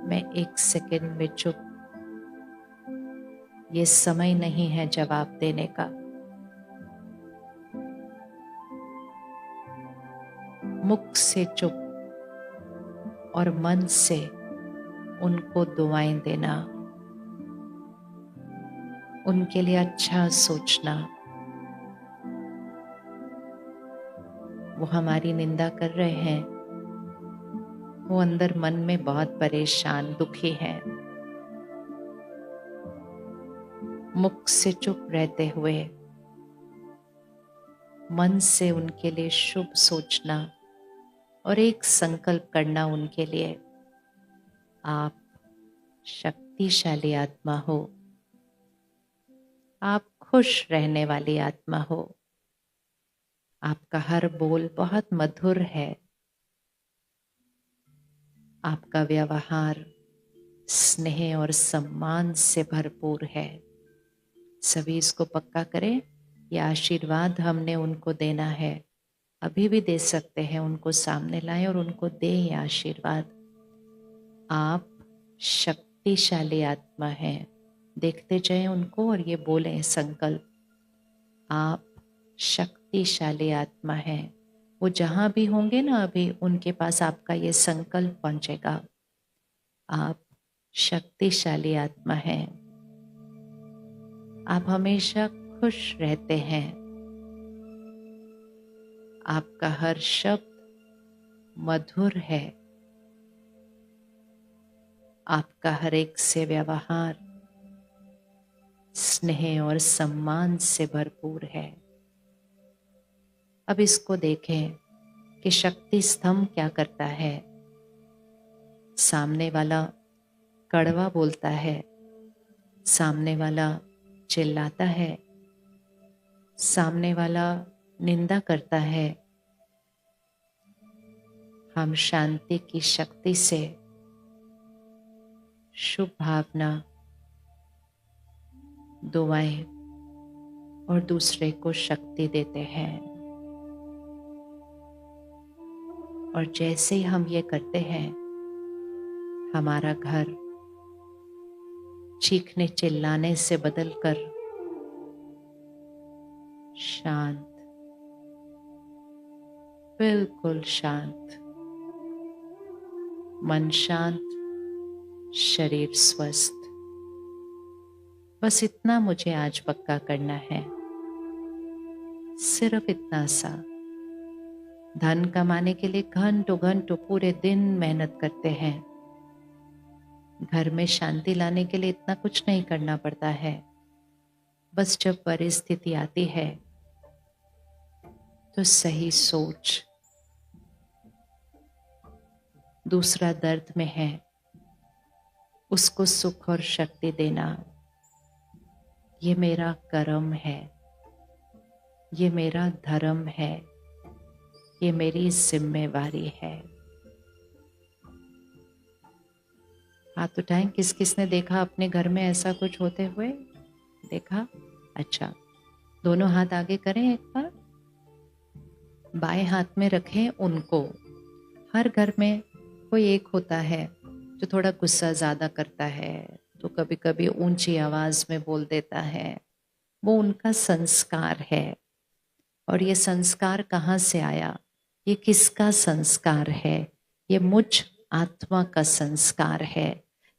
मैं एक सेकंड में चुप। ये समय नहीं है जवाब देने का। मुख से चुप और मन से उनको दुआएं देना, उनके लिए अच्छा सोचना। वो हमारी निंदा कर रहे हैं, वो अंदर मन में बहुत परेशान दुखी हैं। मुख से चुप रहते हुए मन से उनके लिए शुभ सोचना और एक संकल्प करना उनके लिए। आप शक्तिशाली आत्मा हो, आप खुश रहने वाली आत्मा हो। आपका हर बोल बहुत मधुर है, आपका व्यवहार स्नेह और सम्मान से भरपूर है। सभी इसको पक्का करें। यह आशीर्वाद हमने उनको देना है, अभी भी दे सकते हैं। उनको सामने लाएं और उनको दें ये आशीर्वाद। आप शक्तिशाली आत्मा हैं। देखते जाएं उनको और ये बोलें संकल्प, आप शक्तिशाली आत्मा हैं। वो जहां भी होंगे ना, अभी उनके पास आपका ये संकल्प पहुंचेगा। आप शक्तिशाली आत्मा हैं। आप हमेशा खुश रहते हैं। आपका हर शब्द मधुर है। आपका हर एक से व्यवहार स्नेह और सम्मान से भरपूर है। अब इसको देखें कि शक्ति स्तंभ क्या करता है। सामने वाला कड़वा बोलता है, सामने वाला चिल्लाता है, सामने वाला निंदा करता है। हम शांति की शक्ति से शुभ भावना, दुआएं और दूसरे को शक्ति देते हैं। और जैसे ही हम ये करते हैं, हमारा घर चीखने चिल्लाने से बदलकर शांत, बिल्कुल शांत, मन शांत, शरीर स्वस्थ। बस इतना मुझे आज पक्का करना है, सिर्फ इतना सा। धन कमाने के लिए घंटों घंटों पूरे दिन मेहनत करते हैं। घर में शांति लाने के लिए इतना कुछ नहीं करना पड़ता है। बस जब परिस्थिति आती है तो सही सोच। दूसरा दर्द में है, उसको सुख और शक्ति देना, ये मेरा कर्म है, ये मेरा धर्म है, ये मेरी जिम्मेवारी है। हाथ उठाएं। किस किसने देखा अपने घर में ऐसा कुछ होते हुए? देखा? अच्छा, दोनों हाथ आगे करें एक बार। बाएं हाथ में रखें उनको। हर घर में कोई एक होता है जो थोड़ा गुस्सा ज्यादा करता है, तो कभी कभी ऊंची आवाज में बोल देता है। वो उनका संस्कार है। और ये संस्कार कहाँ से आया? ये किसका संस्कार है? ये मुझ आत्मा का संस्कार है।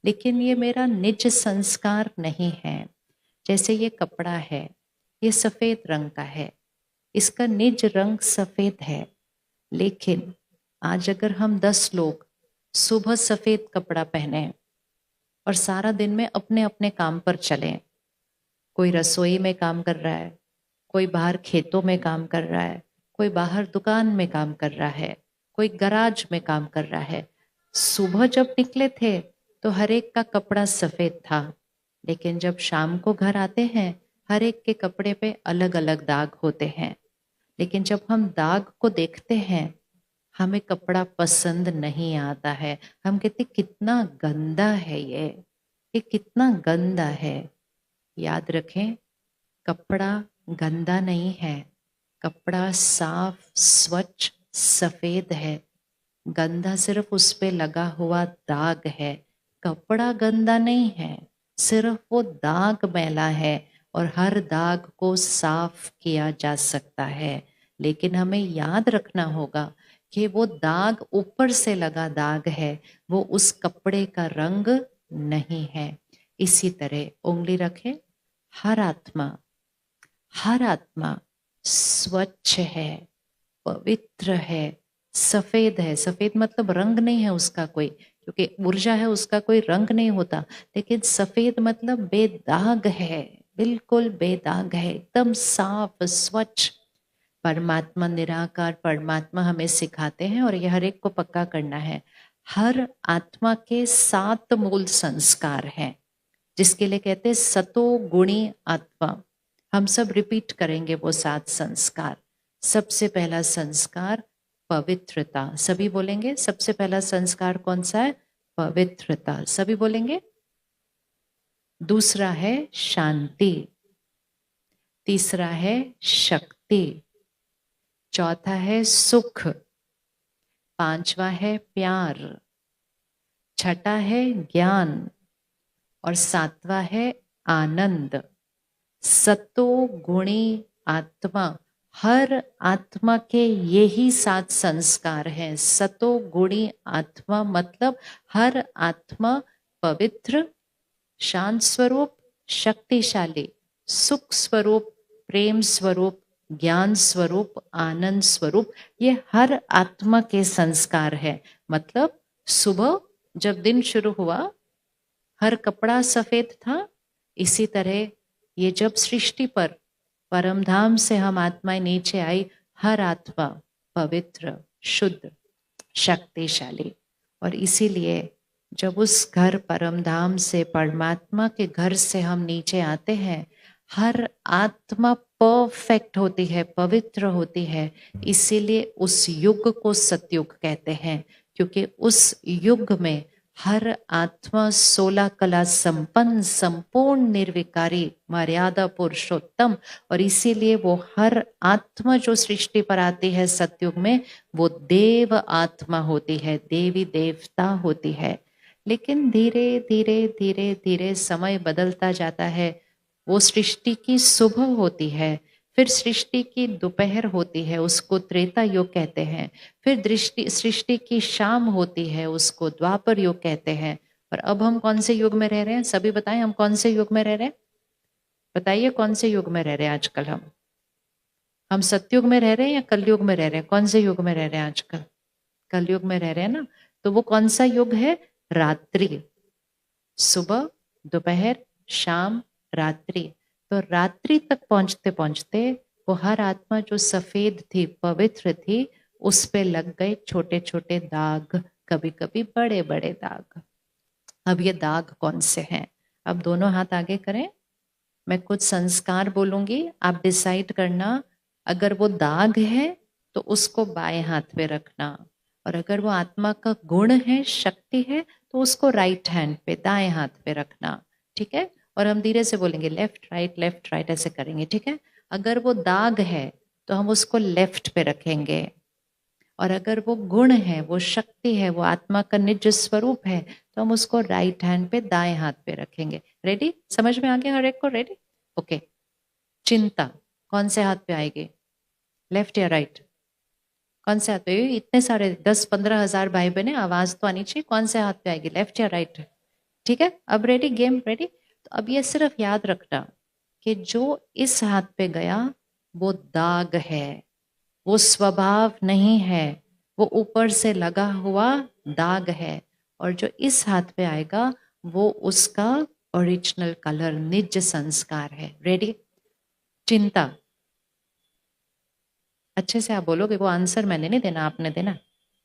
लेकिन ये मेरा निज संस्कार नहीं है। जैसे ये कपड़ा है, ये सफेद रंग का है, इसका निज रंग सफेद है। लेकिन आज अगर हम 10 लोग सुबह सफेद कपड़ा पहने और सारा दिन में अपने अपने काम पर चलें, कोई रसोई में काम कर रहा है, कोई बाहर खेतों में काम कर रहा है, कोई बाहर दुकान में काम कर रहा है, कोई गराज में काम कर रहा है। सुबह जब निकले थे तो हर एक का कपड़ा सफेद था, लेकिन जब शाम को घर आते हैं हर एक के कपड़े पे अलग अलग दाग होते हैं। लेकिन जब हम दाग को देखते हैं, हमें कपड़ा पसंद नहीं आता है। हम कहते कितना गंदा है ये कितना गंदा है। याद रखें, कपड़ा गंदा नहीं है, कपड़ा साफ स्वच्छ सफेद है। गंदा सिर्फ उस पे लगा हुआ दाग है। कपड़ा गंदा नहीं है, सिर्फ वो दाग मैला है और हर दाग को साफ किया जा सकता है। लेकिन हमें याद रखना होगा कि वो दाग ऊपर से लगा दाग है, वो उस कपड़े का रंग नहीं है। इसी तरह उंगली रखें, हर आत्मा, हर आत्मा स्वच्छ है, पवित्र है, सफेद है। सफेद मतलब रंग नहीं है उसका कोई, क्योंकि ऊर्जा है उसका कोई रंग नहीं होता, लेकिन सफेद मतलब बेदाग है, बिल्कुल बेदाग है, एकदम साफ स्वच्छ। परमात्मा निराकार परमात्मा हमें सिखाते हैं और ये हर एक को पक्का करना है। हर आत्मा के 7 मूल संस्कार हैं, जिसके लिए कहते हैं सतो गुणी आत्मा। हम सब रिपीट करेंगे वो 7 संस्कार। सबसे पहला संस्कार पवित्रता, सभी बोलेंगे। सबसे पहला संस्कार कौन सा है? पवित्रता, सभी बोलेंगे। दूसरा है शांति, तीसरा है शक्ति, चौथा है सुख, पांचवा है प्यार, छठा है ज्ञान और सातवां है आनंद। सतो गुणी आत्मा, हर आत्मा के यही 7 संस्कार हैं। सतो गुणी आत्मा मतलब हर आत्मा पवित्र, शांत स्वरूप, शक्तिशाली, सुख स्वरूप, प्रेम स्वरूप, ज्ञान स्वरूप, आनंद स्वरूप, ये हर आत्मा के संस्कार है। मतलब सुबह जब दिन शुरू हुआ हर कपड़ा सफेद था, इसी तरह ये जब सृष्टि पर परमधाम से हम आत्माएं नीचे आई, हर आत्मा पवित्र, शुद्ध, शक्तिशाली। और इसीलिए जब उस घर परमधाम से, परमात्मा के घर से हम नीचे आते हैं, हर आत्मा परफेक्ट होती है, पवित्र होती है। इसीलिए उस युग को सतयुग कहते हैं, क्योंकि उस युग में हर आत्मा 16 कला संपन्न, संपूर्ण निर्विकारी, मर्यादा पुरुषोत्तम। और इसीलिए वो हर आत्मा जो सृष्टि पर आती है सतयुग में, वो देव आत्मा होती है, देवी देवता होती है। लेकिन धीरे धीरे धीरे धीरे समय बदलता जाता है। वो सृष्टि की सुबह होती है, फिर सृष्टि की दोपहर होती है, उसको त्रेता युग कहते हैं। फिर सृष्टि की शाम होती है, उसको द्वापर युग कहते हैं। और अब हम कौन से युग में रह रहे हैं? सभी बताएं, हम कौन से युग में रह रहे हैं? बताइए कौन से युग में रह रहे हैं आजकल? हम सतयुग में रह रहे हैं या कलयुग में रह रहे हैं? कौन से युग में रह रहे हैं आजकल? कलयुग में रह रहे हैं ना। तो वो कौन सा युग है? रात्रि, सुबह, दोपहर, शाम, रात्रि। तो रात्रि तक पहुंचते पहुंचते वो हर आत्मा जो सफेद थी, पवित्र थी, उस पे लग गए छोटे छोटे दाग, कभी कभी बड़े बड़े दाग। अब ये दाग कौन से हैं? अब दोनों हाथ आगे करें, मैं कुछ संस्कार बोलूंगी, आप डिसाइड करना। अगर वो दाग है तो उसको बाएं हाथ पे रखना, और अगर वो आत्मा का गुण है, शक्ति है, तो उसको राइट हैंड पे, दाएं हाथ पे रखना। ठीक है? और हम धीरे से बोलेंगे लेफ्ट राइट ऐसे करेंगे। ठीक है? अगर वो दाग है तो हम उसको लेफ्ट पे रखेंगे, और अगर वो गुण है, वो शक्ति है, वो आत्मा का निज स्वरूप है, तो हम उसको राइट हैंड पे, दाएं हाथ पे रखेंगे। रेडी? समझ में आ गया हर एक को? रेडी? ओके। चिंता कौन से हाथ पे आएगी? लेफ्ट या राइट? कौन से हाथ पे? इतने सारे 10-15 हजार भाई बहने, आवाज तो आनी चाहिए। कौन से हाथ पे आएगी, लेफ्ट या राइट? ठीक है, अब रेडी? Game ready? तो अब ये सिर्फ याद रखना कि जो इस हाथ पे गया वो दाग है, वो स्वभाव नहीं है, वो ऊपर से लगा हुआ दाग है। और जो इस हाथ पे आएगा वो उसका ओरिजिनल कलर, निज संस्कार है। रेडी? चिंता, अच्छे से आप बोलोगे, वो आंसर मैंने नहीं देना, आपने देना।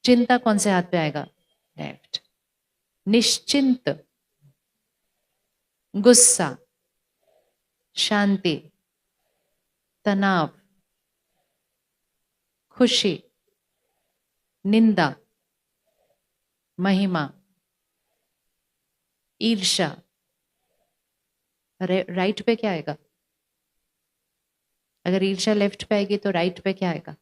चिंता कौन से हाथ पे आएगा? लेफ्ट। निश्चिंत, गुस्सा, शांति, तनाव, खुशी, निंदा, महिमा, ईर्ष्या। राइट पे क्या आएगा? अगर ईर्ष्या लेफ्ट पे आएगी तो राइट पे क्या आएगा?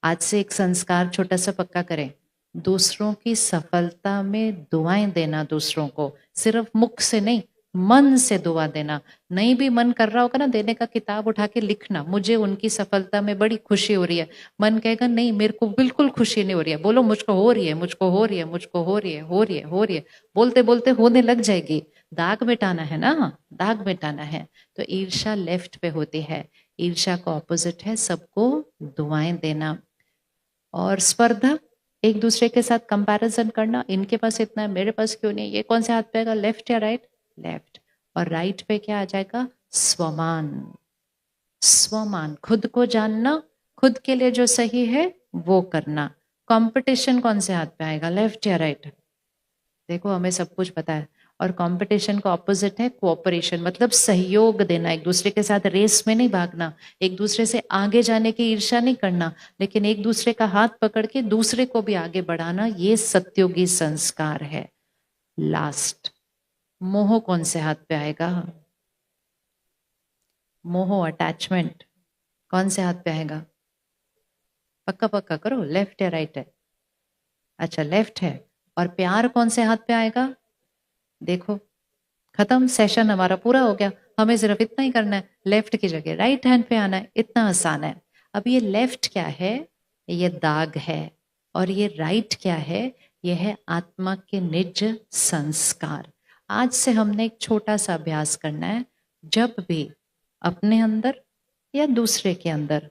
आज से एक संस्कार छोटा सा पक्का करें, दूसरों की सफलता में दुआएं देना, दूसरों को सिर्फ मुख से नहीं, मन से दुआ देना। नहीं भी मन कर रहा होगा ना देने का, किताब उठा के लिखना, मुझे उनकी सफलता में बड़ी खुशी हो रही है। मन कहेगा नहीं मेरे को बिल्कुल खुशी नहीं हो रही है, बोलो मुझको हो रही है, मुझको हो रही है, मुझको हो रही है, हो रही है, हो रही है, बोलते बोलते होने लग जाएगी। दाग मिटाना है ना, दाग मिटाना है। तो ईर्ष्या लेफ्ट पे होती है, ईर्ष्या का ऑपोजिट है सबको दुआएं देना। और स्पर्धा, एक दूसरे के साथ कंपैरिजन करना, इनके पास इतना है मेरे पास क्यों नहीं, ये कौन से हाथ पे आएगा, लेफ्ट या राइट, लेफ्ट। और राइट पे क्या आ जाएगा, स्वमान। स्वमान, खुद को जानना, खुद के लिए जो सही है वो करना। कंपटीशन कौन से हाथ पे आएगा, लेफ्ट या राइट। देखो हमें सब कुछ पता है। और कंपटीशन का ऑपोजिट है कोऑपरेशन, मतलब सहयोग देना, एक दूसरे के साथ रेस में नहीं भागना, एक दूसरे से आगे जाने की ईर्ष्या नहीं करना, लेकिन एक दूसरे का हाथ पकड़ के दूसरे को भी आगे बढ़ाना, ये सत्योगी संस्कार है। लास्ट, मोह कौन से हाथ पे आएगा, मोह अटैचमेंट कौन से हाथ पे आएगा, पक्का पक्का करो, लेफ्ट या राइट है, अच्छा लेफ्ट है। और प्यार कौन से हाथ पे आएगा, देखो खत्म, सेशन हमारा पूरा हो गया, हमें सिर्फ इतना ही करना है, लेफ्ट की जगह राइट हैंड पे आना है, इतना आसान है। अब ये लेफ्ट क्या है, ये दाग है, और ये राइट क्या है, ये है आत्मा के निज संस्कार। आज से हमने एक छोटा सा अभ्यास करना है, जब भी अपने अंदर या दूसरे के अंदर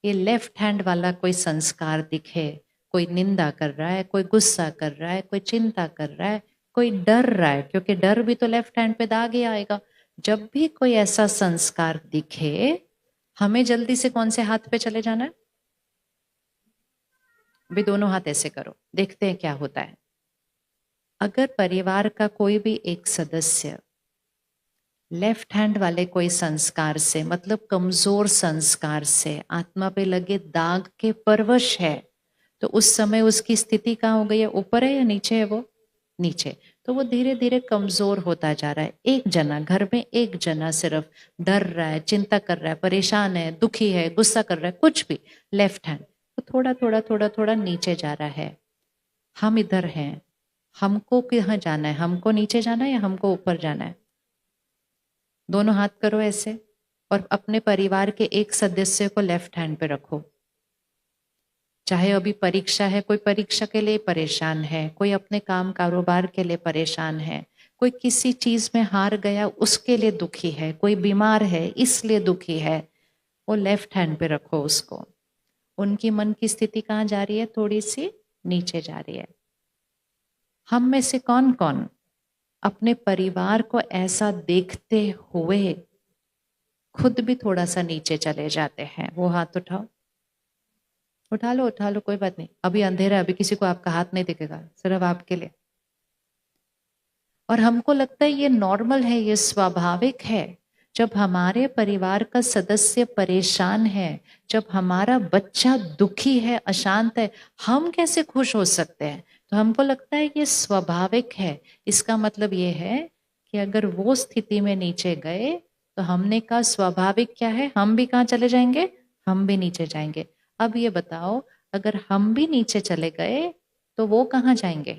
ये लेफ्ट हैंड वाला कोई संस्कार दिखे, कोई निंदा कर रहा है, कोई गुस्सा कर रहा है, कोई चिंता कर रहा है, कोई डर रहा है, क्योंकि डर भी तो लेफ्ट हैंड पे दाग ही आएगा। जब भी कोई ऐसा संस्कार दिखे, हमें जल्दी से कौन से हाथ पे चले जाना है, भी दोनों हाथ ऐसे करो, देखते हैं क्या होता है। अगर परिवार का कोई भी एक सदस्य लेफ्ट हैंड वाले कोई संस्कार से, मतलब कमजोर संस्कार से आत्मा पे लगे दाग के परवश है, तो उस समय उसकी स्थिति कहाँ हो गई है, ऊपर है या नीचे है, वो नीचे। तो वो धीरे धीरे कमजोर होता जा रहा है। एक जना घर में, एक जना सिर्फ डर रहा है, चिंता कर रहा है, परेशान है, दुखी है, गुस्सा कर रहा है, कुछ भी, लेफ्ट हैंड तो थोड़ा थोड़ा थोड़ा थोड़ा नीचे जा रहा है। हम इधर हैं, हमको कहाँ जाना है, हमको नीचे जाना है या हमको ऊपर जाना है, दोनों हाथ करो ऐसे, और अपने परिवार के एक सदस्य को लेफ्ट हैंड पे रखो। चाहे अभी परीक्षा है, कोई परीक्षा के लिए परेशान है, कोई अपने काम कारोबार के लिए परेशान है, कोई किसी चीज में हार गया उसके लिए दुखी है, कोई बीमार है इसलिए दुखी है, वो लेफ्ट हैंड पे रखो उसको। उनकी मन की स्थिति कहाँ जा रही है, थोड़ी सी नीचे जा रही है। हम में से कौन कौन अपने परिवार को ऐसा देखते हुए खुद भी थोड़ा सा नीचे चले जाते हैं, वो हाथ उठाओ, उठा लो, कोई बात नहीं, अभी अंधेरा है, अभी किसी को आपका हाथ नहीं दिखेगा, सिर्फ आपके लिए। और हमको लगता है ये नॉर्मल है, ये स्वाभाविक है। जब हमारे परिवार का सदस्य परेशान है, जब हमारा बच्चा दुखी है, अशांत है, हम कैसे खुश हो सकते हैं, तो हमको लगता है ये स्वाभाविक है। इसका मतलब ये है कि अगर वो स्थिति में नीचे गए तो हमने कहा स्वाभाविक क्या है, हम भी कहाँ चले जाएंगे, हम भी नीचे जाएंगे। अब ये बताओ, अगर हम भी नीचे चले गए तो वो कहाँ जाएंगे,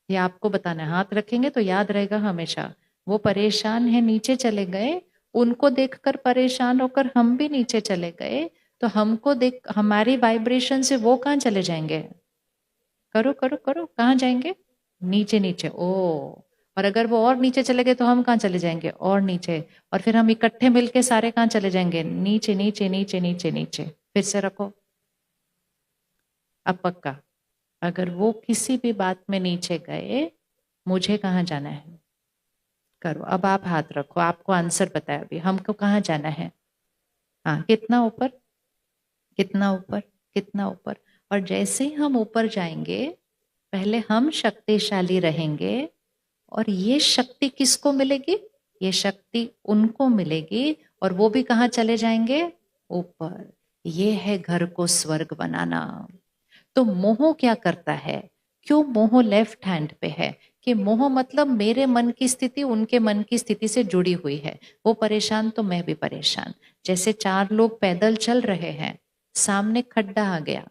ये आपको बताना है। हाथ रखेंगे तो याद रहेगा हमेशा, वो परेशान है, नीचे चले गए, उनको देखकर परेशान होकर हम भी नीचे चले गए, तो हमको देख हमारी वाइब्रेशन से वो कहाँ चले जाएंगे, करो करो करो, कहाँ जाएंगे, नीचे नीचे। ओ, और अगर वो और नीचे चले गए तो हम कहाँ चले जाएंगे, और नीचे। और फिर हम इकट्ठे मिलके सारे कहाँ चले जाएंगे, नीचे नीचे नीचे नीचे नीचे। फिर से रखो, अब पक्का, अगर वो किसी भी बात में नीचे गए, मुझे कहाँ जाना है, करो। अब आप हाथ रखो, आपको आंसर पता है, अभी हमको कहाँ जाना है, हाँ, कितना ऊपर, कितना ऊपर, कितना ऊपर। और जैसे ही हम ऊपर जाएंगे, पहले हम शक्तिशाली रहेंगे, और ये शक्ति किसको मिलेगी, ये शक्ति उनको मिलेगी, और वो भी कहाँ चले जाएंगे, ऊपर। ये है घर को स्वर्ग बनाना। तो मोह क्या करता है, क्यों मोह लेफ्ट हैंड पे है, कि मोह मतलब मेरे मन की स्थिति उनके मन की स्थिति से जुड़ी हुई है। वो परेशान तो मैं भी परेशान। जैसे चार लोग पैदल चल रहे हैं, सामने खड्डा आ गया,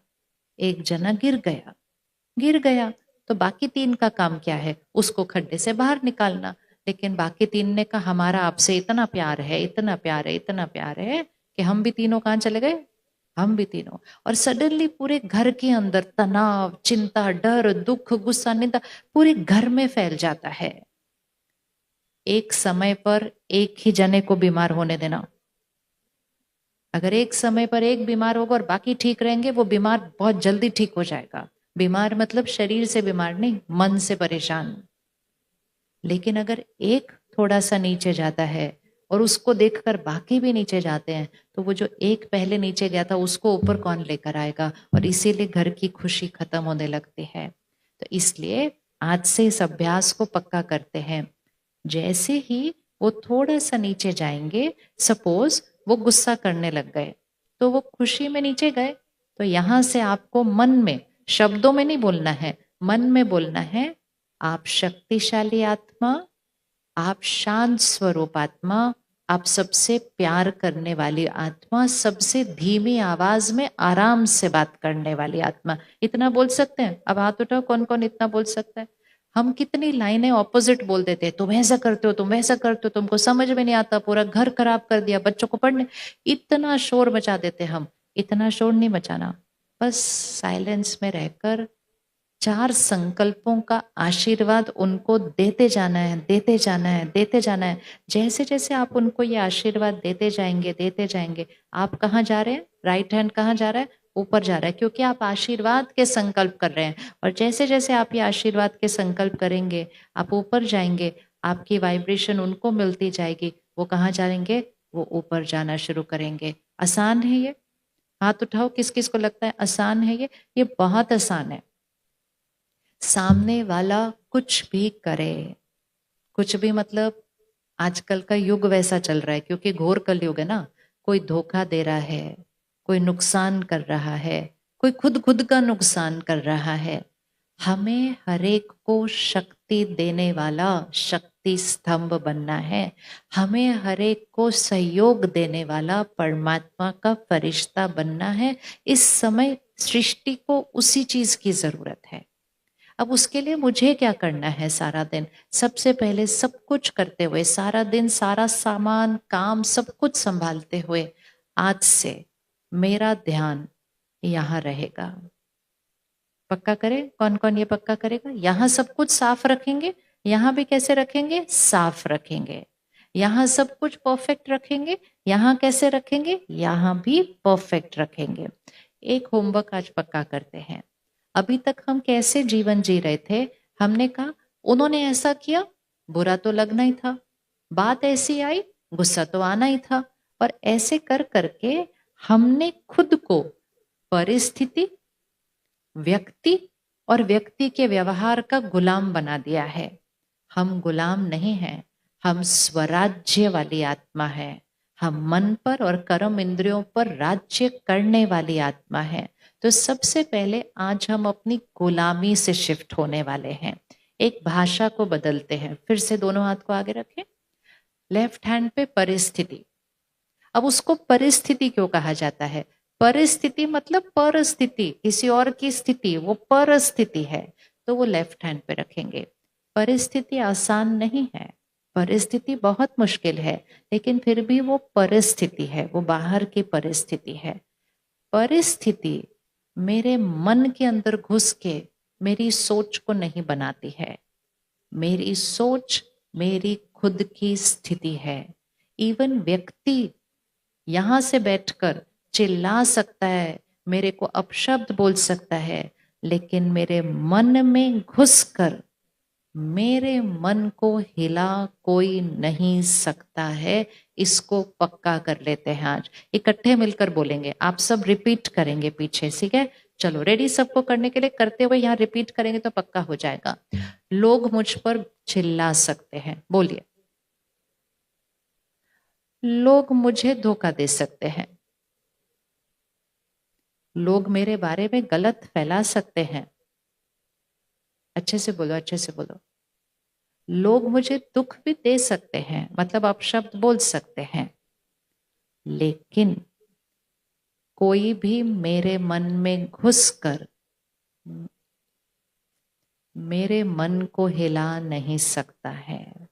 एक जना गिर गया तो बाकी तीन का काम क्या है? उसको खड्डे से बाहर निकालना। लेकिन बाकी तीन ने कहा हमारा आपसे इतना प्यार है, इतना प्यार है, इतना प्यार है कि हम भी तीनों कहाँ चले गए? हम भी तीनों। और सडनली पूरे घर के अंदर तनाव, चिंता, डर, दुख, गुस्सा, निंदा पूरे घर में फैल जाता है। एक समय पर एक ही जने को बीमार होने देना। अगर एक समय पर एक बीमार होगा और बाकी ठीक रहेंगे, वो बीमार बहुत जल्दी ठीक हो जाएगा। बीमार मतलब शरीर से बीमार नहीं, मन से परेशान। लेकिन अगर एक थोड़ा सा नीचे जाता है और उसको देखकर बाकी भी नीचे जाते हैं, तो वो जो एक पहले नीचे गया था उसको ऊपर कौन लेकर आएगा? और इसीलिए घर की खुशी खत्म होने लगती है। तो इसलिए आज से इस अभ्यास को पक्का करते हैं। जैसे ही वो थोड़ा सा नीचे जाएंगे, सपोज वो गुस्सा करने लग गए, तो वो खुशी में नीचे गए, तो यहां से आपको मन में, शब्दों में नहीं बोलना है, मन में बोलना है, आप शक्तिशाली आत्मा, आप शांत स्वरूप आत्मा, आप सबसे प्यार करने वाली आत्मा, सबसे धीमी आवाज में आराम से बात करने वाली आत्मा। इतना बोल सकते हैं? अब हाथ उठाओ, कौन कौन इतना बोल सकता है? हम कितनी लाइनें ऑपोजिट बोल देते हैं, तुम ऐसा करते हो, तुम वैसा करते हो, तुमको समझ में नहीं आता, पूरा घर खराब कर दिया, बच्चों को पढ़ने, इतना शोर मचा देते हम। इतना शोर नहीं मचाना, बस साइलेंस में रहकर चार संकल्पों का आशीर्वाद उनको देते जाना है, देते जाना है, देते जाना है। जैसे जैसे आप उनको ये आशीर्वाद देते जाएंगे, आप कहाँ जा रहे हैं? राइट हैंड कहाँ जा रहा है? ऊपर जा रहा है, क्योंकि आप आशीर्वाद के संकल्प कर रहे हैं। और जैसे जैसे आप ये आशीर्वाद के संकल्प करेंगे, आप ऊपर जाएंगे, आपकी वाइब्रेशन उनको मिलती जाएगी। वो कहाँ जाएंगे? वो ऊपर जाना शुरू करेंगे। आसान है ये? हाथ उठाओ, किस किस को लगता है आसान है ये बहुत आसान है। सामने वाला कुछ भी करे, कुछ भी मतलब आजकल का युग वैसा चल रहा है, क्योंकि घोर कलयुग है ना। कोई धोखा दे रहा है, कोई नुकसान कर रहा है, कोई खुद खुद का नुकसान कर रहा है। हमें हरेक को शक्ति देने वाला शक्ति स्तंभ बनना है। हमें हरेक को सहयोग देने वाला परमात्मा का फरिश्ता बनना है। इस समय सृष्टि को उसी चीज की जरूरत है। अब उसके लिए मुझे क्या करना है? सारा दिन सबसे पहले सब कुछ करते हुए, सारा दिन सारा सामान, काम, सब कुछ संभालते हुए, आज से मेरा ध्यान यहाँ रहेगा। पक्का करें? कौन कौन ये पक्का करेगा? यहाँ सब कुछ साफ रखेंगे, यहाँ भी कैसे रखेंगे? साफ रखेंगे। यहाँ सब कुछ परफेक्ट रखेंगे, यहाँ कैसे रखेंगे? यहाँ भी परफेक्ट रखेंगे। एक होमवर्क आज पक्का करते हैं। अभी तक हम कैसे जीवन जी रहे थे? हमने कहा उन्होंने ऐसा किया, बुरा तो लगना ही था, बात ऐसी आई, गुस्सा तो आना ही था। और ऐसे कर करके हमने खुद को परिस्थिति, व्यक्ति और व्यक्ति के व्यवहार का गुलाम बना दिया है। हम गुलाम नहीं हैं, हम स्वराज्य वाली आत्मा है। हम मन पर और कर्म इंद्रियों पर राज्य करने वाली आत्मा है। तो सबसे पहले आज हम अपनी गुलामी से शिफ्ट होने वाले हैं। एक भाषा को बदलते हैं। फिर से दोनों हाथ को आगे रखें, लेफ्ट हैंड पे परिस्थिति। अब उसको परिस्थिति क्यों कहा जाता है? परिस्थिति मतलब परिस्थिति, किसी और की स्थिति, वो परिस्थिति है, तो वो लेफ्ट हैंड पे रखेंगे। परिस्थिति आसान नहीं है, परिस्थिति बहुत मुश्किल है, लेकिन फिर भी वो परिस्थिति है, वो बाहर की परिस्थिति है। परिस्थिति मेरे मन के अंदर घुस के मेरी सोच को नहीं बनाती है। मेरी सोच मेरी खुद की स्थिति है। इवन व्यक्ति यहां से बैठकर चिल्ला सकता है, मेरे को अपशब्द बोल सकता है, लेकिन मेरे मन में घुसकर मेरे मन को हिला कोई नहीं सकता है। इसको पक्का कर लेते हैं आज, इकट्ठे मिलकर बोलेंगे। आप सब रिपीट करेंगे पीछे, ठीक है? चलो रेडी सबको करने के लिए? करते हुए यहाँ रिपीट करेंगे तो पक्का हो जाएगा। लोग मुझ पर चिल्ला सकते हैं, बोलिए। लोग मुझे धोखा दे सकते हैं, लोग मेरे बारे में गलत फैला सकते हैं। अच्छे से बोलो, अच्छे से बोलो। लोग मुझे दुख भी दे सकते हैं, मतलब अपशब्द बोल सकते हैं, लेकिन कोई भी मेरे मन में घुसकर मेरे मन को हिला नहीं सकता है।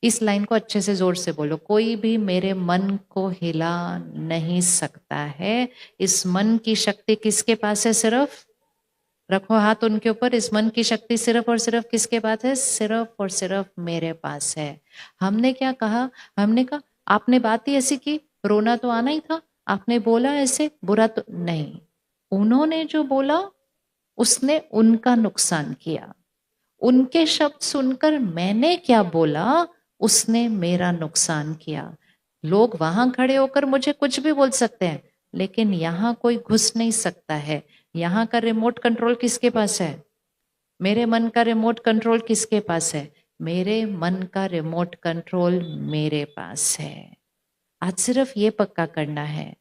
इस लाइन को अच्छे से जोर से बोलो, कोई भी मेरे मन को हिला नहीं सकता है। इस मन की शक्ति किसके पास है? सिर्फ रखो हाथ उनके ऊपर। इस मन की शक्ति सिर्फ और सिर्फ किसके पास है? सिर्फ और सिर्फ मेरे पास है। हमने क्या कहा? हमने कहा आपने बात ही ऐसी की, रोना तो आना ही था, आपने बोला ऐसे, बुरा तो नहीं। उन्होंने जो बोला उसने उनका नुकसान किया। उनके शब्द सुनकर मैंने क्या बोला, उसने मेरा नुकसान किया। लोग वहां खड़े होकर मुझे कुछ भी बोल सकते हैं, लेकिन यहां कोई घुस नहीं सकता है। यहाँ का रिमोट कंट्रोल किसके पास है? मेरे मन का रिमोट कंट्रोल किसके पास है? मेरे मन का रिमोट कंट्रोल मेरे पास है। आज सिर्फ ये पक्का करना है,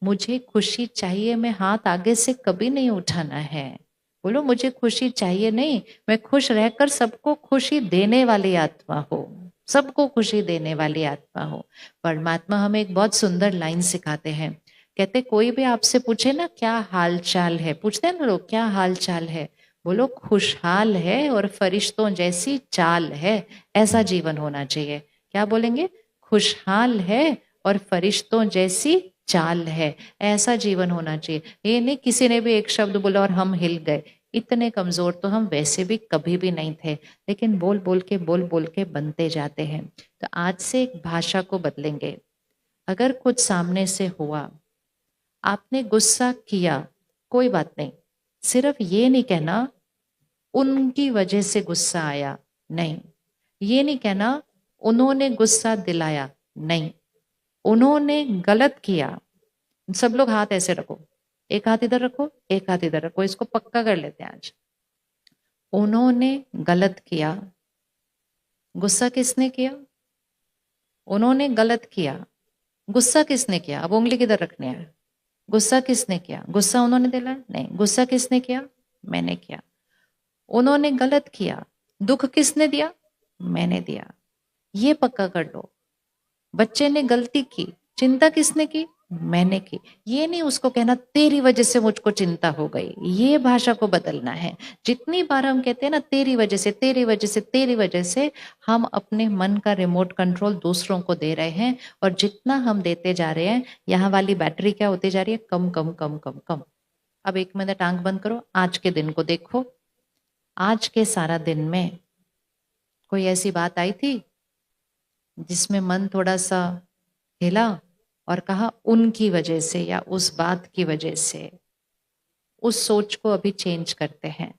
मुझे खुशी चाहिए, मैं हाथ आगे से कभी नहीं उठाना है। बोलो मुझे खुशी चाहिए नहीं, मैं खुश रहकर सबको खुशी देने वाली आत्मा हो, सबको खुशी देने वाली आत्मा हो। परमात्मा हमें एक बहुत सुंदर लाइन सिखाते हैं। कहते कोई भी आपसे पूछे ना क्या हाल चाल है, पूछते हैं ना लोग क्या हाल चाल है, बोलो खुशहाल है और फरिश्तों जैसी चाल है, ऐसा जीवन होना चाहिए। क्या बोलेंगे? खुशहाल है और फरिश्तों जैसी चाल है, ऐसा जीवन होना चाहिए। ये नहीं किसी ने भी एक शब्द बोला और हम हिल गए। इतने कमजोर तो हम वैसे भी कभी भी नहीं थे, लेकिन बोल बोल के बनते जाते हैं। तो आज से एक भाषा को बदलेंगे। अगर कुछ सामने से हुआ, आपने गुस्सा किया, कोई बात नहीं, सिर्फ ये नहीं कहना उनकी वजह से गुस्सा आया, नहीं। ये नहीं कहना उन्होंने गुस्सा दिलाया, नहीं। उन्होंने गलत किया। सब लोग हाथ ऐसे रखो, एक हाथ इधर रखो, एक हाथ इधर रखो, इसको पक्का कर लेते हैं आज। उन्होंने गलत किया। गुस्सा किसने किया? उन्होंने गलत किया। गुस्सा किसने किया? अब उंगली किधर रखनी है? गुस्सा किसने किया? गुस्सा उन्होंने दिलाया? नहीं। गुस्सा किसने किया? मैंने किया। उन्होंने गलत किया। दुख किसने दिया? मैंने दिया। ये पक्का कर लो। बच्चे ने गलती की, चिंता किसने की? मैंने की। ये नहीं उसको कहना तेरी वजह से मुझको चिंता हो गई, ये भाषा को बदलना है। जितनी बार हम कहते हैं ना तेरी वजह से, तेरी वजह से, तेरी वजह से, हम अपने मन का रिमोट कंट्रोल दूसरों को दे रहे हैं। और जितना हम देते जा रहे हैं, यहाँ वाली बैटरी क्या होती जा रही है? कम कम कम कम कम। अब 1 मिनट आंख बंद करो, आज के दिन को देखो। आज के सारा दिन में कोई ऐसी बात आई थी जिसमें मन थोड़ा सा हिला और कहा उनकी वजह से या उस बात की वजह से? उस सोच को अभी चेंज करते हैं।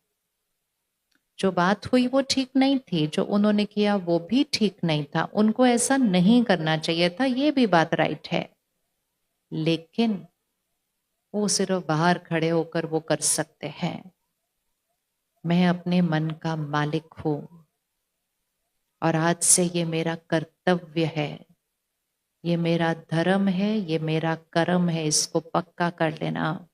जो बात हुई वो ठीक नहीं थी, जो उन्होंने किया वो भी ठीक नहीं था, उनको ऐसा नहीं करना चाहिए था, ये भी बात राइट है। लेकिन वो सिर्फ बाहर खड़े होकर वो कर सकते हैं। मैं अपने मन का मालिक हूं और आज से ये मेरा कर्तव्य है, ये मेरा धर्म है, ये मेरा कर्म है, इसको पक्का कर लेना।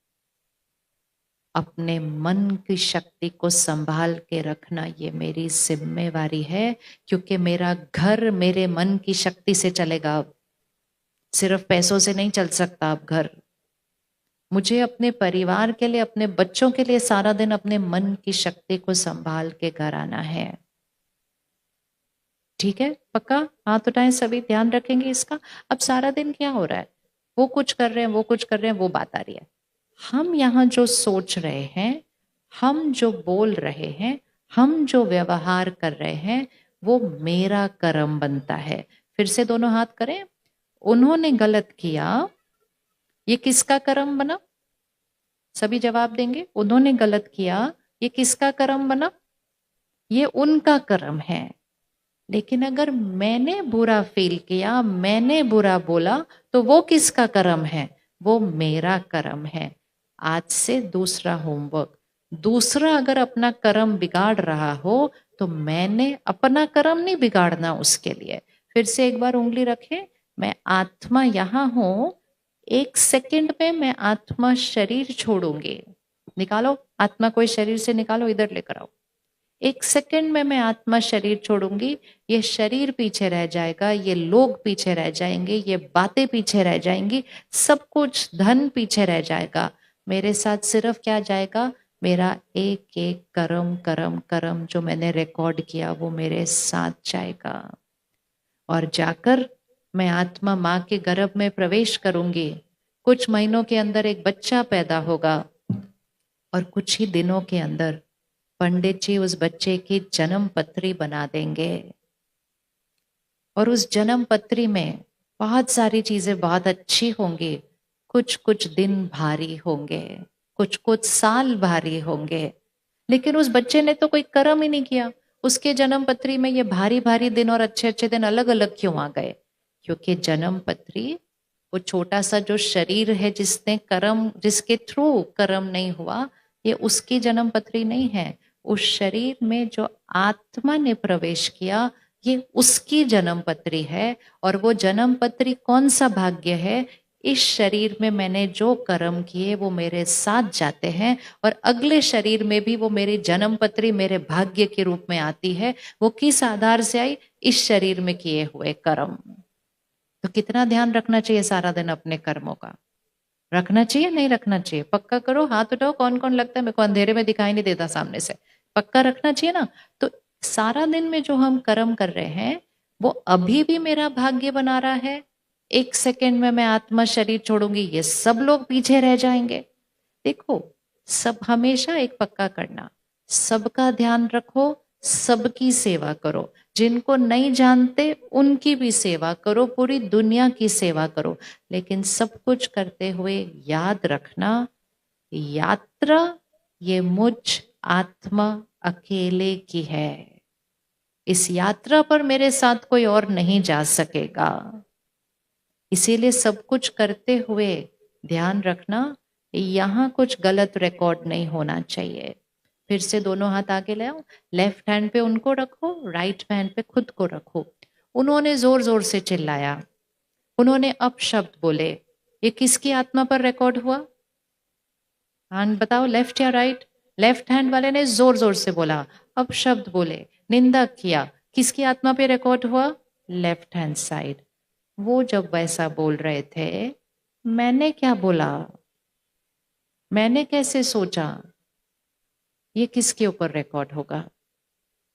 अपने मन की शक्ति को संभाल के रखना ये मेरी जिम्मेवारी है, क्योंकि मेरा घर मेरे मन की शक्ति से चलेगा। अब सिर्फ पैसों से नहीं चल सकता अब घर। मुझे अपने परिवार के लिए, अपने बच्चों के लिए सारा दिन अपने मन की शक्ति को संभाल के घर आना है। ठीक है? पक्का? हाथ उठाएं सभी, ध्यान रखेंगे इसका। अब सारा दिन क्या हो रहा है? वो कुछ कर रहे हैं, वो कुछ कर रहे हैं, वो बात आ रही है। हम यहाँ जो सोच रहे हैं, हम जो बोल रहे हैं, हम जो व्यवहार कर रहे हैं, वो मेरा कर्म बनता है। फिर से दोनों हाथ करें। उन्होंने गलत किया, ये किसका कर्म बना? सभी जवाब देंगे। उन्होंने गलत किया, ये किसका कर्म बना? ये उनका कर्म है। लेकिन अगर मैंने बुरा फील किया, मैंने बुरा बोला, तो वो किसका कर्म है? वो मेरा कर्म है। आज से दूसरा होमवर्क, दूसरा अगर अपना कर्म बिगाड़ रहा हो तो मैंने अपना कर्म नहीं बिगाड़ना उसके लिए। फिर से एक बार उंगली रखें। मैं आत्मा यहां हूं, 1 सेकंड में मैं आत्मा शरीर छोड़ूंगी। निकालो आत्मा को इस शरीर से, निकालो, इधर लेकर आओ। एक सेकंड में मैं आत्मा शरीर छोड़ूंगी, ये शरीर पीछे रह जाएगा, ये लोग पीछे रह जाएंगे, ये बातें पीछे रह जाएंगी, सब कुछ धन पीछे रह जाएगा। मेरे साथ सिर्फ क्या जाएगा? मेरा एक एक कर्म कर्म कर्म जो मैंने रिकॉर्ड किया वो मेरे साथ जाएगा। और जाकर मैं आत्मा माँ के गर्भ में प्रवेश करूंगी। कुछ महीनों के अंदर एक बच्चा पैदा होगा और कुछ ही दिनों के अंदर पंडित जी उस बच्चे की जन्म पत्री बना देंगे। और उस जन्म पत्री में बहुत सारी चीजें बहुत अच्छी होंगी, कुछ कुछ दिन भारी होंगे, कुछ कुछ साल भारी होंगे। लेकिन उस बच्चे ने तो कोई कर्म ही नहीं किया, उसके जन्म पत्री में ये भारी भारी दिन और अच्छे अच्छे दिन अलग अलग क्यों आ गए? क्योंकि जन्म पत्री, वो छोटा सा जो शरीर है जिसने कर्म, जिसके थ्रू कर्म नहीं हुआ, ये उसकी जन्म पत्री नहीं है। उस शरीर में जो आत्मा ने प्रवेश किया ये उसकी जन्म पत्री है। और वो जन्म पत्री कौन सा भाग्य है? इस शरीर में मैंने जो कर्म किए वो मेरे साथ जाते हैं और अगले शरीर में भी वो मेरी जन्म पत्री मेरे भाग्य के रूप में आती है। वो किस आधार से आई? इस शरीर में किए हुए कर्म। तो कितना ध्यान रखना चाहिए सारा दिन अपने कर्मों का? रखना चाहिए नहीं रखना चाहिए? पक्का करो, हाथ उठाओ। कौन कौन लगता है मेरे को अंधेरे में दिखाई नहीं देता सामने से? पक्का रखना चाहिए ना? तो सारा दिन में जो हम कर्म कर रहे हैं वो अभी भी मेरा भाग्य बना रहा है। एक सेकंड में मैं आत्मा शरीर छोड़ूंगी, ये सब लोग पीछे रह जाएंगे। देखो, सब हमेशा एक पक्का करना, सबका ध्यान रखो, सबकी सेवा करो। जिनको नहीं जानते उनकी भी सेवा करो, पूरी दुनिया की सेवा करो। लेकिन सब कुछ करते हुए याद रखना, यात्रा ये मुझ आत्मा अकेले की है। इस यात्रा पर मेरे साथ कोई और नहीं जा सकेगा। इसीलिए सब कुछ करते हुए ध्यान रखना, यहां कुछ गलत रिकॉर्ड नहीं होना चाहिए। फिर से दोनों हाथ आगे ले आओ, लेफ्ट हैंड पे उनको रखो, राइट हैंड पे खुद को रखो। उन्होंने जोर जोर से चिल्लाया, उन्होंने अपशब्द बोले, ये किसकी आत्मा पर रिकॉर्ड हुआ? हैंड बताओ, लेफ्ट या राइट? लेफ्ट हैंड वाले ने जोर जोर से बोला, अपशब्द बोले, निंदा किया, किसकी आत्मा पे रिकॉर्ड हुआ? Left hand side. वो जब वैसा बोल रहे थे, मैंने क्या बोला? मैंने कैसे सोचा? ये किसके ऊपर रिकॉर्ड होगा?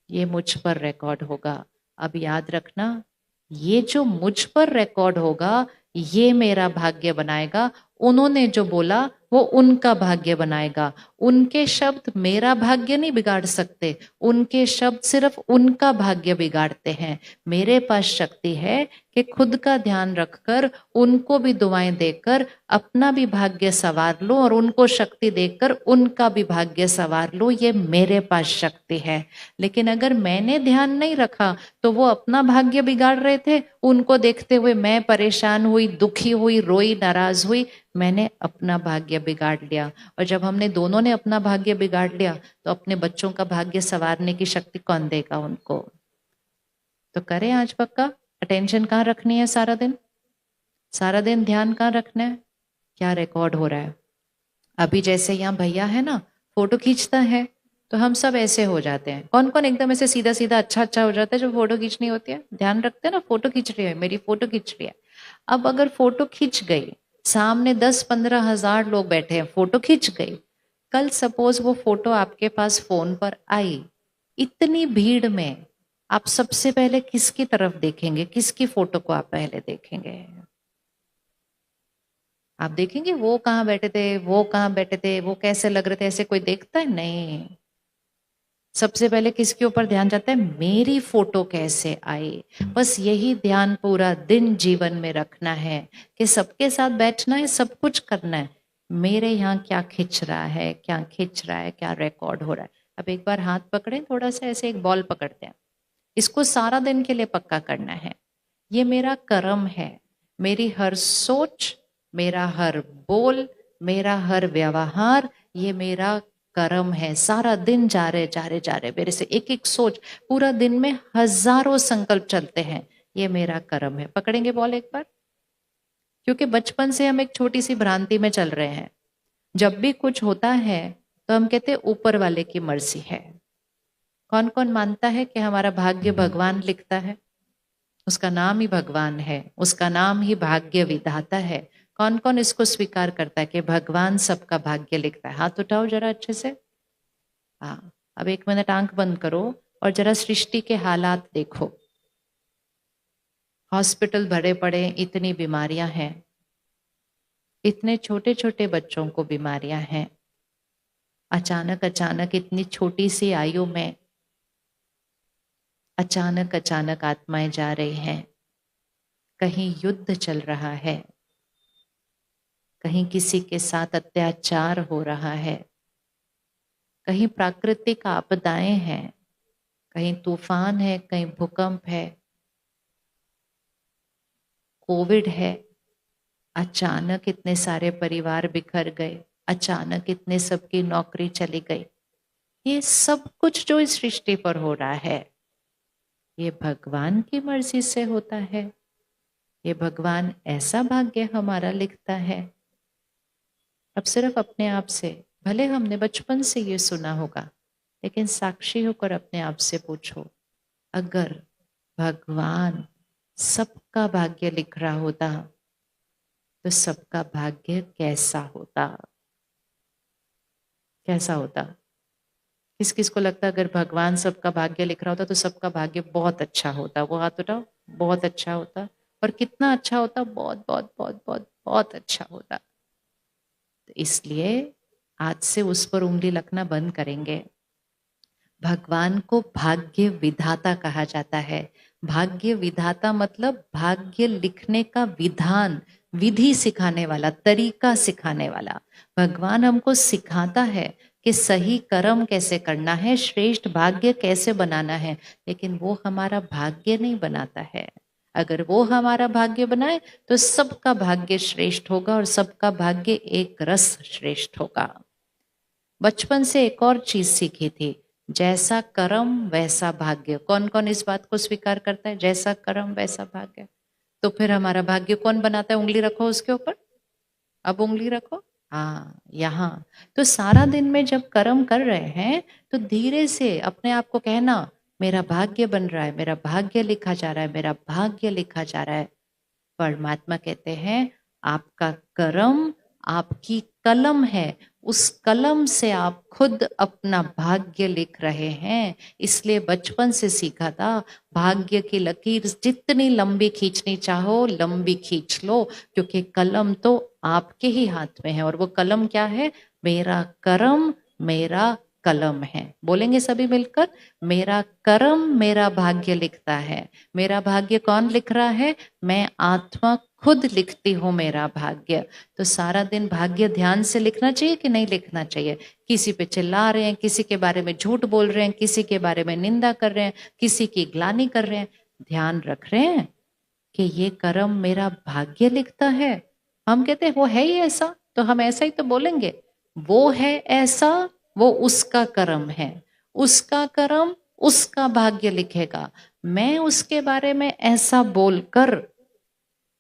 ये मुझ पर रिकॉर्ड होगा। अब याद रखना, ये जो मुझ पर रिकॉर्ड होगा ये मेरा भाग्य बनाएगा। उन्होंने जो बोला वो उनका भाग्य बनाएगा। उनके शब्द मेरा भाग्य नहीं बिगाड़ सकते, उनके शब्द सिर्फ उनका भाग्य बिगाड़ते हैं। मेरे पास शक्ति है कि खुद का ध्यान रखकर उनको भी दुआएं देकर अपना भी भाग्य संवार लो और उनको शक्ति देकर उनका भी भाग्य संवार लो। ये मेरे पास शक्ति है। लेकिन अगर मैंने ध्यान नहीं रखा तो वो अपना भाग्य बिगाड़ रहे थे, उनको देखते हुए मैं परेशान हुई, दुखी हुई, रोई, नाराज हुई, मैंने अपना भाग्य बिगाड़ लिया। और जब हमने दोनों ने अपना भाग्य बिगाड़ लिया तो अपने बच्चों का भाग्य संवारने की शक्ति कौन देगा उनको? तो करें आज पक्का। अटेंशन कहाँ रखनी है सारा दिन? सारा दिन ध्यान कहाँ रखना है? क्या रिकॉर्ड हो रहा है? अभी जैसे यहाँ भैया है ना, फोटो खींचता है तो हम सब ऐसे हो जाते हैं। कौन कौन एकदम ऐसे सीधा सीधा अच्छा अच्छा हो जाता है जब फोटो खींचनी होती है? ध्यान रखते हैं ना, फोटो खींच रही है, मेरी फोटो खींच रही है। अब अगर फोटो खींच गई, सामने 10-15 हजार लोग बैठे हैं, फोटो खींच गई, कल सपोज वो फोटो आपके पास फोन पर आई, इतनी भीड़ में आप सबसे पहले किसकी तरफ देखेंगे? किसकी फोटो को आप पहले देखेंगे? आप देखेंगे वो कहाँ बैठे थे, वो कहाँ बैठे थे, वो कैसे लग रहे थे, ऐसे कोई देखता है? नहीं। सबसे पहले किसके ऊपर ध्यान जाता है? मेरी फोटो कैसे आई। बस यही ध्यान पूरा दिन जीवन में रखना है कि सबके साथ बैठना है, सब कुछ करना है, मेरे यहाँ क्या खिंच रहा है, क्या खिंच रहा है, क्या रिकॉर्ड हो रहा है। अब एक बार हाथ पकड़े, थोड़ा सा ऐसे एक बॉल पकड़ते हैं, इसको सारा दिन के लिए पक्का करना है। ये मेरा कर्म है, मेरी हर सोच, मेरा हर बोल, मेरा हर व्यवहार, ये मेरा कर्म है। सारा दिन जा रहे मेरे से एक एक सोच, पूरा दिन में हजारों संकल्प चलते हैं, ये मेरा कर्म है। पकड़ेंगे बॉल एक बार, क्योंकि बचपन से हम एक छोटी सी भ्रांति में चल रहे हैं। जब भी कुछ होता है तो हम कहते हैं ऊपर वाले की मर्जी है। कौन कौन मानता है कि हमारा भाग्य भगवान लिखता है? उसका नाम ही भगवान है, उसका नाम ही भाग्य विधाता है। कौन कौन इसको स्वीकार करता है कि भगवान सबका भाग्य लिखता है? हाथ उठाओ जरा अच्छे से। हाँ, अब 1 मिनट आंख बंद करो और जरा सृष्टि के हालात देखो। हॉस्पिटल भरे पड़े, इतनी बीमारियां हैं, इतने छोटे छोटे बच्चों को बीमारियां हैं। अचानक अचानक इतनी छोटी सी आयु में अचानक अचानक आत्माएं जा रही हैं। कहीं युद्ध चल रहा है, कहीं किसी के साथ अत्याचार हो रहा है, कहीं प्राकृतिक आपदाएं हैं, कहीं तूफान है, कहीं भूकंप है, कोविड है। अचानक इतने सारे परिवार बिखर गए, अचानक इतने सबकी नौकरी चली गई। ये सब कुछ जो इस सृष्टि पर हो रहा है, ये भगवान की मर्जी से होता है। ये भगवान ऐसा भाग्य हमारा लिखता है। अब सिर्फ अपने आप से, भले हमने बचपन से ये सुना होगा, लेकिन साक्षी होकर अपने आप से पूछो, अगर भगवान सबका भाग्य लिख रहा होता तो सबका भाग्य कैसा होता? कैसा होता? किस किस को लगता है अगर भगवान सबका भाग्य लिख रहा होता तो सबका भाग्य बहुत अच्छा होता? वो हाथ उठाओ। बहुत अच्छा होता। और कितना अच्छा होता? बहुत बहुत बहुत बहुत बहुत अच्छा होता। तो इसलिए आज से उस पर उंगली रखना बंद करेंगे। भगवान को भाग्य विधाता कहा जाता है। भाग्य विधाता मतलब भाग्य लिखने का विधान, विधि सिखाने वाला, तरीका सिखाने वाला। भगवान हमको सिखाता है कि सही कर्म कैसे करना है, श्रेष्ठ भाग्य कैसे बनाना है, लेकिन वो हमारा भाग्य नहीं बनाता है। अगर वो हमारा भाग्य बनाए तो सबका भाग्य श्रेष्ठ होगा और सबका भाग्य एक रस श्रेष्ठ होगा। बचपन से एक और चीज सीखी थी, जैसा कर्म वैसा भाग्य। कौन कौन इस बात को स्वीकार करता है? जैसा कर्म वैसा भाग्य। तो फिर हमारा भाग्य कौन बनाता है? उंगली रखो उसके ऊपर। अब उंगली रखो, हाँ यहाँ। तो सारा दिन में जब कर्म कर रहे हैं तो धीरे से अपने आप को कहना, मेरा भाग्य बन रहा है, मेरा भाग्य लिखा जा रहा है, मेरा भाग्य लिखा जा रहा है। परमात्मा कहते हैं आपका कर्म आपकी कलम है, उस कलम से आप खुद अपना भाग्य लिख रहे हैं। इसलिए बचपन से सीखा था, भाग्य की लकीर जितनी लंबी खींचनी चाहो लंबी खींच लो, क्योंकि कलम तो आपके ही हाथ में है। और वो कलम क्या है? मेरा कर्म मेरा कलम है। बोलेंगे सभी मिलकर, मेरा कर्म मेरा भाग्य लिखता है। मेरा भाग्य कौन लिख रहा है? मैं आत्मा खुद लिखती हूँ मेरा भाग्य। तो सारा दिन भाग्य ध्यान से लिखना चाहिए कि नहीं लिखना चाहिए? किसी पे चिल्ला रहे हैं, किसी के बारे में झूठ बोल रहे हैं, किसी के बारे में निंदा कर रहे हैं, किसी की ग्लानि कर रहे हैं, ध्यान रख रहे हैं कि ये कर्म मेरा भाग्य लिखता है। हम कहते हैं वो है ही ऐसा, तो हम ऐसा ही तो बोलेंगे। वो है ऐसा, वो उसका कर्म है, उसका कर्म उसका भाग्य लिखेगा। मैं उसके बारे में ऐसा बोलकर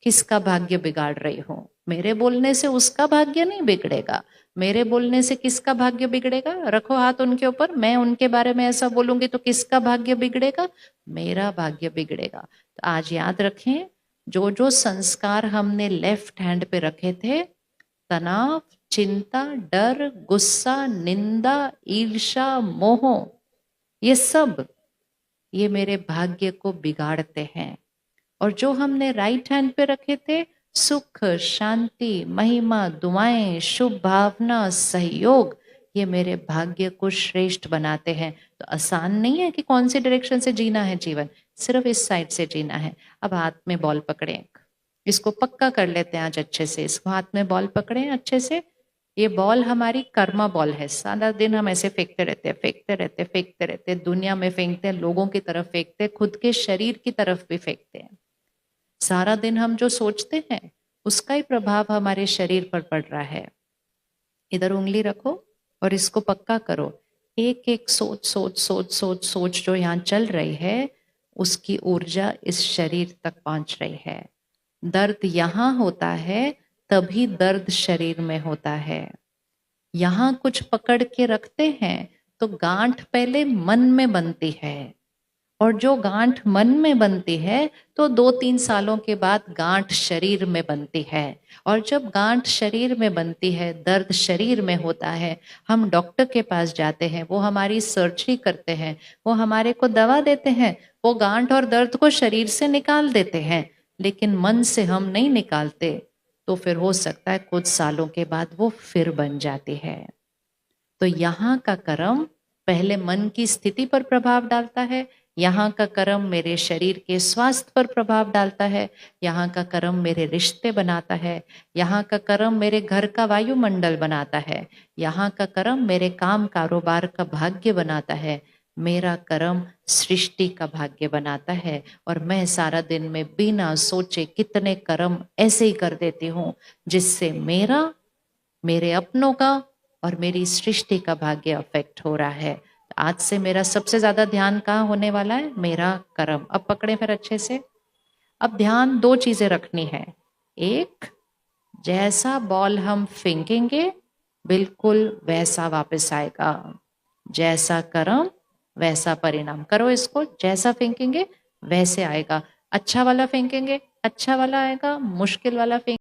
किसका भाग्य बिगाड़ रही हूं? मेरे बोलने से उसका भाग्य नहीं बिगड़ेगा, मेरे बोलने से किसका भाग्य बिगड़ेगा? रखो हाथ उनके ऊपर। मैं उनके बारे में ऐसा बोलूंगी तो किसका भाग्य बिगड़ेगा? मेरा भाग्य बिगड़ेगा। तो आज याद रखें, जो जो संस्कार हमने लेफ्ट हैंड पे रखे थे, तनाव, चिंता, डर, गुस्सा, निंदा, ईर्ष्या, मोह, ये सब ये मेरे भाग्य को बिगाड़ते हैं। और जो हमने राइट हैंड पे रखे थे, सुख, शांति, महिमा, दुआएं, शुभ भावना, सहयोग, ये मेरे भाग्य को श्रेष्ठ बनाते हैं। तो आसान नहीं है कि कौन सी डायरेक्शन से जीना है जीवन, सिर्फ इस साइड से जीना है। अब हाथ में बॉल पकड़े, इसको पक्का कर लेते हैं आज अच्छे से। इसको हाथ में बॉल पकड़े अच्छे से। ये बॉल हमारी कर्मा बॉल है। सारा दिन हम ऐसे फेंकते रहते हैं, फेंकते रहते हैं, फेंकते रहते हैं, दुनिया में फेंकते हैं, लोगों की तरफ फेंकते हैं, खुद के शरीर की तरफ भी फेंकते हैं। सारा दिन हम जो सोचते हैं उसका ही प्रभाव हमारे शरीर पर पड़ रहा है। इधर उंगली रखो और इसको पक्का करो, एक एक सोच सोच सोच सोच सोच जो यहाँ चल रही है, उसकी ऊर्जा इस शरीर तक पहुंच रही है। दर्द यहाँ होता है तभी दर्द शरीर में होता है। यहाँ कुछ पकड़ के रखते हैं तो गांठ पहले मन में बनती है, और जो गांठ मन में बनती है तो 2-3 सालों के बाद गांठ शरीर में बनती है। और जब गांठ शरीर में बनती है, दर्द शरीर में होता है, हम डॉक्टर के पास जाते हैं, वो हमारी सर्जरी करते हैं, वो हमारे को दवा देते हैं, वो गांठ और दर्द को शरीर से निकाल देते हैं, लेकिन मन से हम नहीं निकालते। तो फिर हो सकता है कुछ सालों के बाद वो फिर बन जाती है। तो यहाँ का कर्म पहले मन की स्थिति पर प्रभाव डालता है, यहाँ का कर्म मेरे शरीर के स्वास्थ्य पर प्रभाव डालता है, यहाँ का कर्म मेरे रिश्ते बनाता है, यहाँ का कर्म मेरे घर का वायुमंडल बनाता है, यहाँ का कर्म मेरे काम कारोबार का भाग्य बनाता है, मेरा कर्म सृष्टि का भाग्य बनाता है। और मैं सारा दिन में बिना सोचे कितने कर्म ऐसे ही कर देती हूँ जिससे मेरा, मेरे अपनों का और मेरी सृष्टि का भाग्य अफेक्ट हो रहा है। आज से मेरा सबसे ज्यादा ध्यान कहाँ होने वाला है? मेरा कर्म। अब पकड़े फिर अच्छे से। अब ध्यान 2 चीजें रखनी है। एक, जैसा बॉल हम फेंकेंगे बिल्कुल वैसा वापस आएगा। जैसा कर्म वैसा परिणाम। करो इसको, जैसा फेंकेंगे वैसे आएगा। अच्छा वाला फेंकेंगे अच्छा वाला आएगा, मुश्किल वाला फेंकेंगे